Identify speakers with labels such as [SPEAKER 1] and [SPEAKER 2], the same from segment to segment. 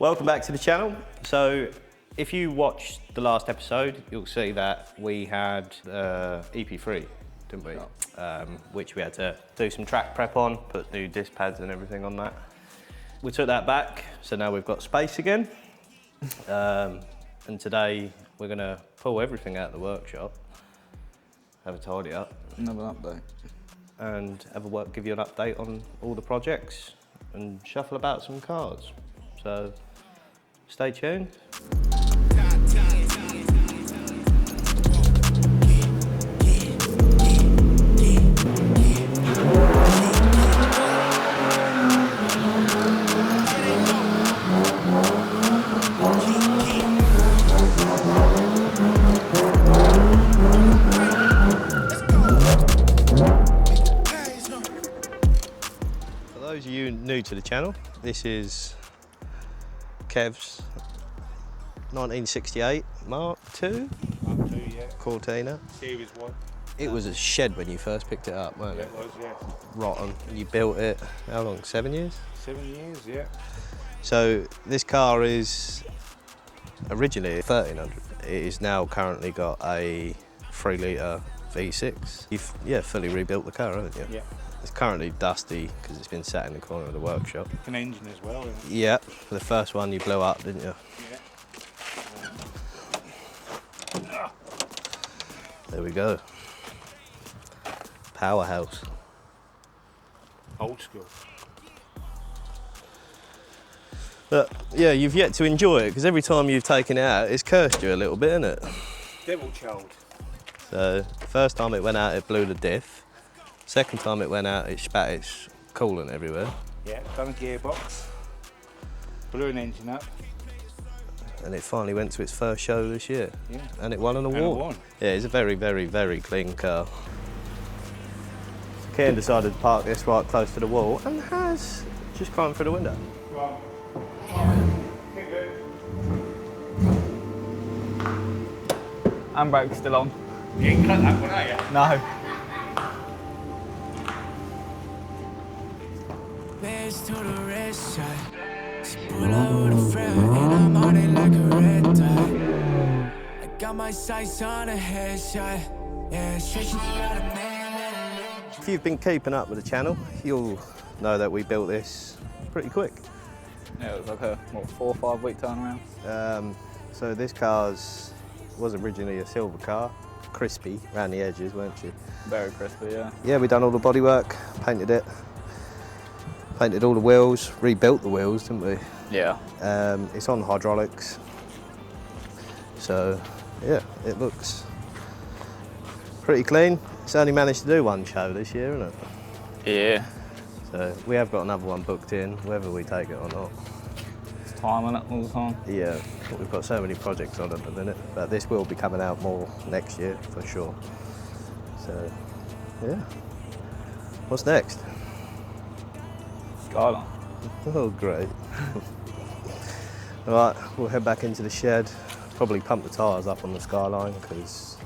[SPEAKER 1] Welcome back to the channel. So if you watched the last episode, you'll see that we had EP3, didn't we? Which we had to do some track prep on, put new disc pads and everything on that. We took that back, so now we've got space again. And today we're gonna pull everything out of the workshop, have a tidy up.
[SPEAKER 2] Another update.
[SPEAKER 1] And give you an update on all the projects and shuffle about some cars. So stay tuned. For those of you new to the channel, this is Kev's 1968 Mark II?
[SPEAKER 3] Mark II, yeah.
[SPEAKER 1] Cortina.
[SPEAKER 3] Series 1.
[SPEAKER 1] It was a shed when you first picked it up, weren't
[SPEAKER 3] Yeah,
[SPEAKER 1] it?
[SPEAKER 3] it was, yeah.
[SPEAKER 1] Rotten. You built it, how long, 7 years?
[SPEAKER 3] 7 years, yeah.
[SPEAKER 1] So this car is originally a 1300. It is now currently got a 3 litre V6. You've fully rebuilt the car, haven't you?
[SPEAKER 3] Yeah.
[SPEAKER 1] It's currently dusty because it's been sat in the corner of the workshop.
[SPEAKER 3] An engine as well, isn't it?
[SPEAKER 1] Yeah, the first one you blew up, didn't you?
[SPEAKER 3] Yeah.
[SPEAKER 1] There we go. Powerhouse.
[SPEAKER 3] Old school.
[SPEAKER 1] But yeah, you've yet to enjoy it because every time you've taken it out, it's cursed you a little bit, isn't it?
[SPEAKER 3] Devil child.
[SPEAKER 1] So, first time it went out, it blew the diff. Second time it went out, it spat its coolant everywhere.
[SPEAKER 3] Yeah, done a gearbox. Blew an engine up.
[SPEAKER 1] And it finally went to its first show this year.
[SPEAKER 3] Yeah.
[SPEAKER 1] And it won an award.
[SPEAKER 3] won.
[SPEAKER 1] Yeah, it's a very, very, very clean car. Ken decided to park this right close to the wall and has just climbed through the window.
[SPEAKER 3] Right.
[SPEAKER 2] Handbrake's still on.
[SPEAKER 3] You ain't cut that one, are you?
[SPEAKER 2] No.
[SPEAKER 4] To the red side. Pull out with a friend and I'm on it like a red dot. I got my sights on a headshot. Yeah, stretching out a man.
[SPEAKER 1] If you've been keeping up with the channel, you'll know that we built this pretty quick.
[SPEAKER 2] Yeah, it was like a 4 or 5 week turnaround.
[SPEAKER 1] So this was originally a silver car, crispy around the edges, weren't you?
[SPEAKER 2] Very crispy, yeah.
[SPEAKER 1] Yeah, we done all the bodywork, painted it, painted all the wheels, rebuilt the wheels, didn't we?
[SPEAKER 2] Yeah.
[SPEAKER 1] It's on hydraulics, so yeah, it looks pretty clean. It's only managed to do one show this year, isn't it?
[SPEAKER 2] Yeah.
[SPEAKER 1] So we have got another one booked in, whether we take it or not.
[SPEAKER 2] It's time on it all the time.
[SPEAKER 1] Yeah, but we've got so many projects on at the minute, but this will be coming out more next year for sure. So yeah, what's next?
[SPEAKER 2] Skyline.
[SPEAKER 1] Oh, great. All right, we'll head back into the shed, probably pump the tyres up on the Skyline because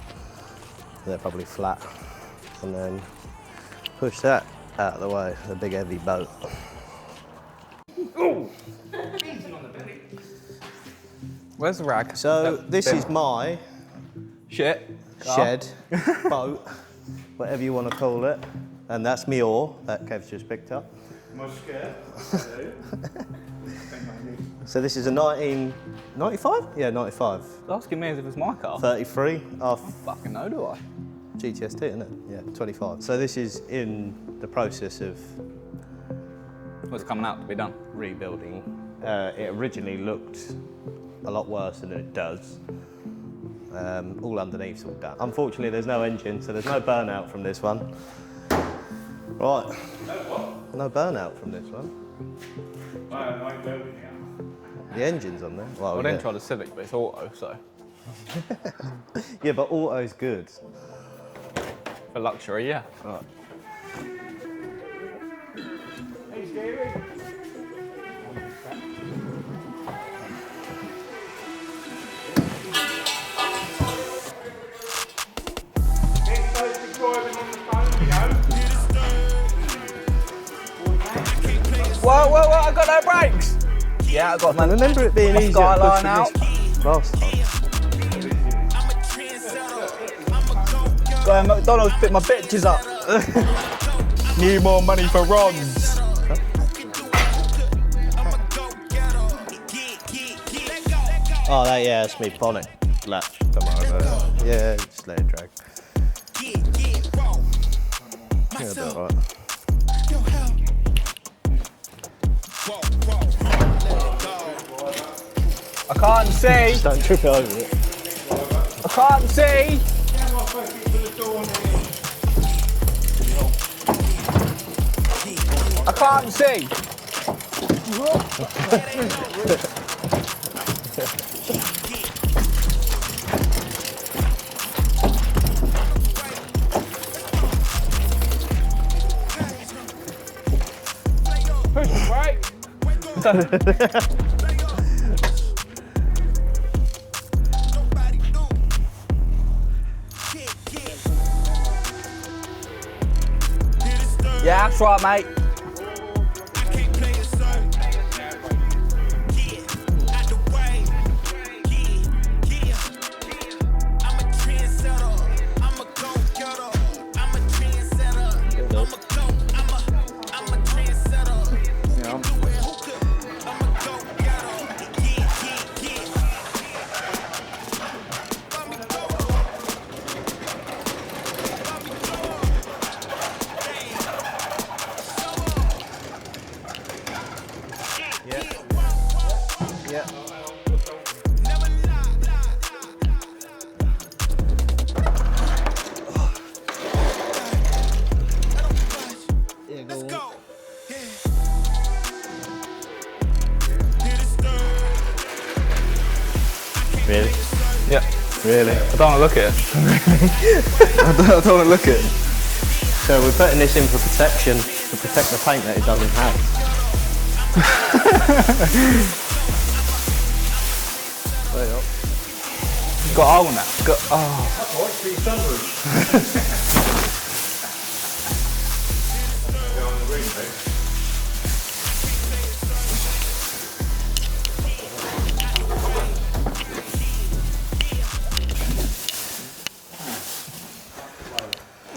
[SPEAKER 1] they're probably flat, and then push that out of the way, the big heavy boat.
[SPEAKER 2] Where's the rag?
[SPEAKER 1] So this is my
[SPEAKER 2] Shit.
[SPEAKER 1] shed, boat, whatever you want to call it, and that's me oar that Kev's just picked up.
[SPEAKER 3] My skirt.
[SPEAKER 1] So this is a 1995? Yeah, 95.
[SPEAKER 2] Asking me as if it's my car.
[SPEAKER 1] 33 off
[SPEAKER 2] Fucking know, do I?
[SPEAKER 1] GTST, isn't it? Yeah, 25. So this is in the process of
[SPEAKER 2] What's coming out to be done?
[SPEAKER 1] rebuilding. It originally looked a lot worse than it does. All underneath's all done. Unfortunately, there's no engine, so there's no burnout from this one. Right.
[SPEAKER 3] No what?
[SPEAKER 1] No burnout from this one.
[SPEAKER 3] I ain't building it.
[SPEAKER 1] The engine's on there. Well,
[SPEAKER 2] I
[SPEAKER 1] yeah.
[SPEAKER 2] didn't try the Civic, but it's auto, so.
[SPEAKER 1] Yeah, but auto's good.
[SPEAKER 2] For luxury, yeah.
[SPEAKER 1] Right.
[SPEAKER 3] Hey, Stevie.
[SPEAKER 2] Whoa, whoa, whoa, I got no brakes! Yeah, I got my,
[SPEAKER 1] remember it being
[SPEAKER 2] my
[SPEAKER 1] easier
[SPEAKER 2] Skyline out.
[SPEAKER 1] last time.
[SPEAKER 2] Going McDonald's, pick my bitches up. Need more money for Rons.
[SPEAKER 1] Oh, yeah, that's me bonnet. Latch, come over. Yeah, just let it drag. Yeah, do alright.
[SPEAKER 2] I can't see.
[SPEAKER 1] Just don't trip over it.
[SPEAKER 2] I can't see. I can't see. Right. Yeah, that's right, mate.
[SPEAKER 1] Yeah. Really?
[SPEAKER 2] Yeah.
[SPEAKER 1] Really?
[SPEAKER 2] I don't want to look at it. I don't want to look at it.
[SPEAKER 1] So we're putting this in for protection, to protect the paint that it doesn't have.
[SPEAKER 2] Got a hole in that. Got, oh.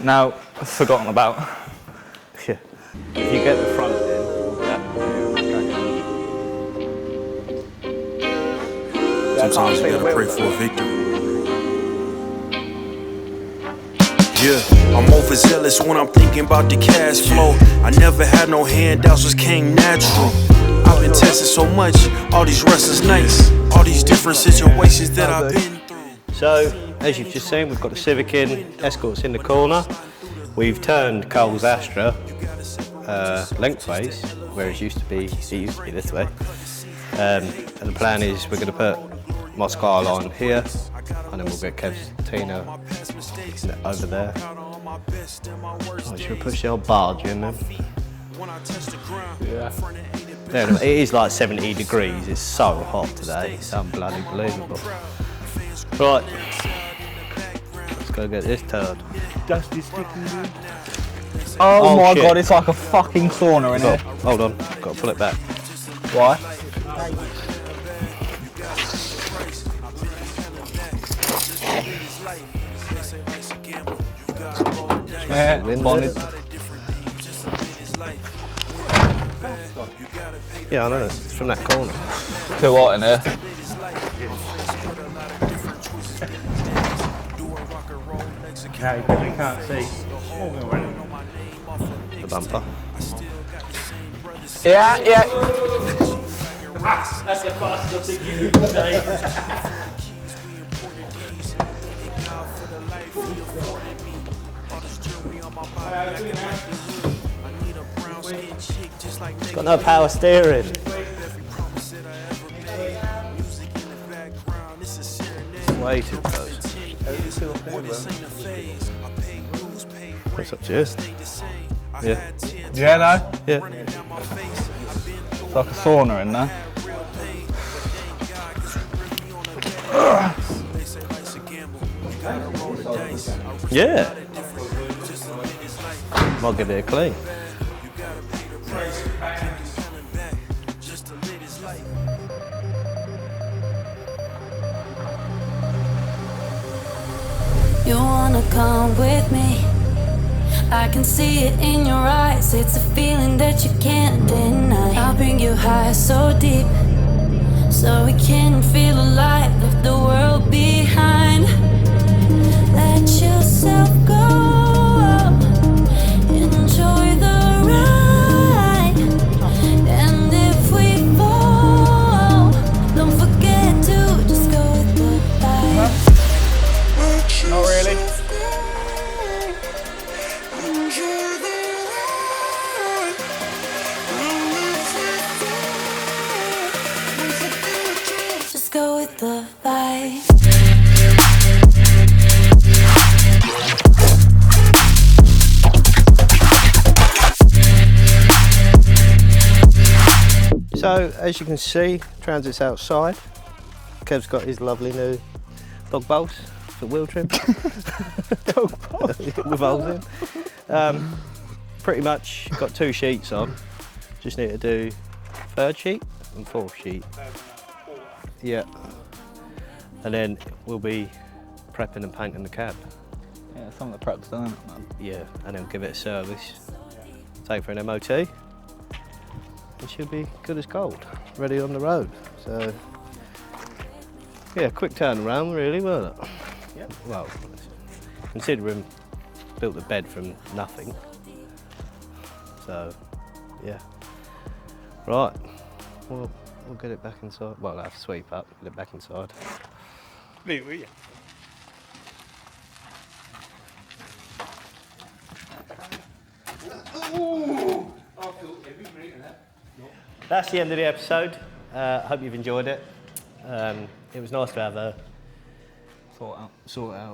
[SPEAKER 2] Now, forgotten about.
[SPEAKER 1] Yeah. If you get the front in,
[SPEAKER 5] Sometimes you gotta pray for a victory. Yeah, I'm overzealous when I'm thinking about the cash flow. I never had no handouts, just came natural. I've been tested so much, all these restless nights, all these different situations that I've been through.
[SPEAKER 1] So, as you've just seen, we've got the Civic in, Escort's in the corner. We've turned Cole's Astra lengthways, where it used to be this way. And the plan is we're going to put my Skyline here, and then we'll get Kev's Cortina over there. Oh, should we push the old barge in then?
[SPEAKER 2] Yeah.
[SPEAKER 1] Yeah, it is like 70 degrees, it's so hot today, it's unbloody believable. Right, let's go get this turd.
[SPEAKER 2] Oh my
[SPEAKER 1] shit.
[SPEAKER 2] god, it's like a fucking sauna in here.
[SPEAKER 1] Hold on, got to pull it back.
[SPEAKER 2] Why? Yeah, bonded.
[SPEAKER 1] Yeah, I know, it's from that corner.
[SPEAKER 2] Too hot in here.
[SPEAKER 3] No, you can't see.
[SPEAKER 1] The bumper.
[SPEAKER 2] Yeah, yeah.
[SPEAKER 3] That's the fastest thing you can say.
[SPEAKER 1] It's got no power steering. Way too close. What's up to you? Yeah.
[SPEAKER 2] Yeah, no?
[SPEAKER 1] Yeah.
[SPEAKER 2] It's like a sauna in there.
[SPEAKER 1] Yeah. Might give it a clean.
[SPEAKER 6] You wanna come with me? I can see it in your eyes. It's a feeling that you can't deny. I'll bring you high so deep, so we can feel alive. Leave the world behind. Let yourself go. Enjoy the ride. And if we fall, don't forget to just go with the vibe.
[SPEAKER 2] Not really.
[SPEAKER 6] Just go with the vibe.
[SPEAKER 1] So, as you can see, transit's outside. Kev's got his lovely new dog bowls for wheel trim.
[SPEAKER 2] Dog bowls?
[SPEAKER 1] With holes in. Pretty much got 2 sheets on. Just need to do 3rd sheet and 4th sheet. Yeah. And then we'll be prepping and painting the cab.
[SPEAKER 2] Yeah, some of the prep's done.
[SPEAKER 1] Yeah, and then give it a service. Take for an MOT. It should be good as gold, ready on the road. So, yeah, quick turnaround really, weren't it?
[SPEAKER 2] Yep.
[SPEAKER 1] Well, considering built the bed from nothing. So, yeah. Right, we'll get it back inside. Well, I'll have to sweep up, get it back inside.
[SPEAKER 3] Leave it, will you?
[SPEAKER 1] That's the end of the episode. Hope you've enjoyed it. It was nice to have a sort out,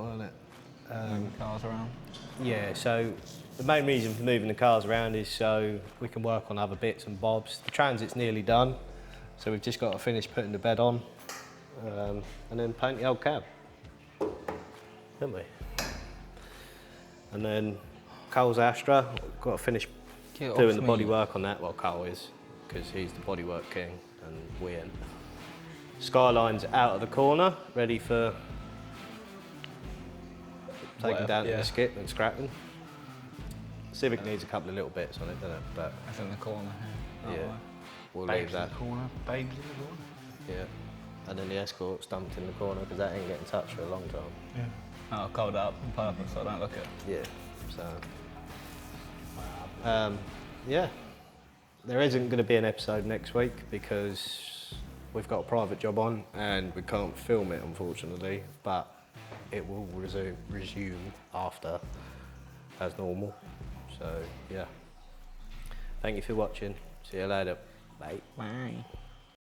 [SPEAKER 1] wasn't it?
[SPEAKER 2] Moving cars around.
[SPEAKER 1] Yeah, so the main reason for moving the cars around is so we can work on other bits and bobs. The transit's nearly done, so we've just got to finish putting the bed on and then paint the old cab, haven't we? And then Cole's Astra, got to finish doing the bodywork on that. Well, Cole is, because he's the bodywork king and we ain't. Skyline's out of the corner, ready for taking down to the skip and scrapping. Civic needs a couple of little bits on it, doesn't it? But
[SPEAKER 2] That's in the corner here.
[SPEAKER 1] yeah, we'll leave that.
[SPEAKER 3] Corner, babes in the corner.
[SPEAKER 1] Yeah, and then the Escort's dumped in the corner because that ain't getting touched for a long time.
[SPEAKER 3] Yeah.
[SPEAKER 2] Oh, I'll cover that up on purpose so I don't look at it.
[SPEAKER 1] Yeah, so yeah, there isn't going to be an episode next week because we've got a private job on and we can't film it, unfortunately, but it will resume after as normal. So yeah, thank you for watching. See you later. Bye.
[SPEAKER 2] Bye.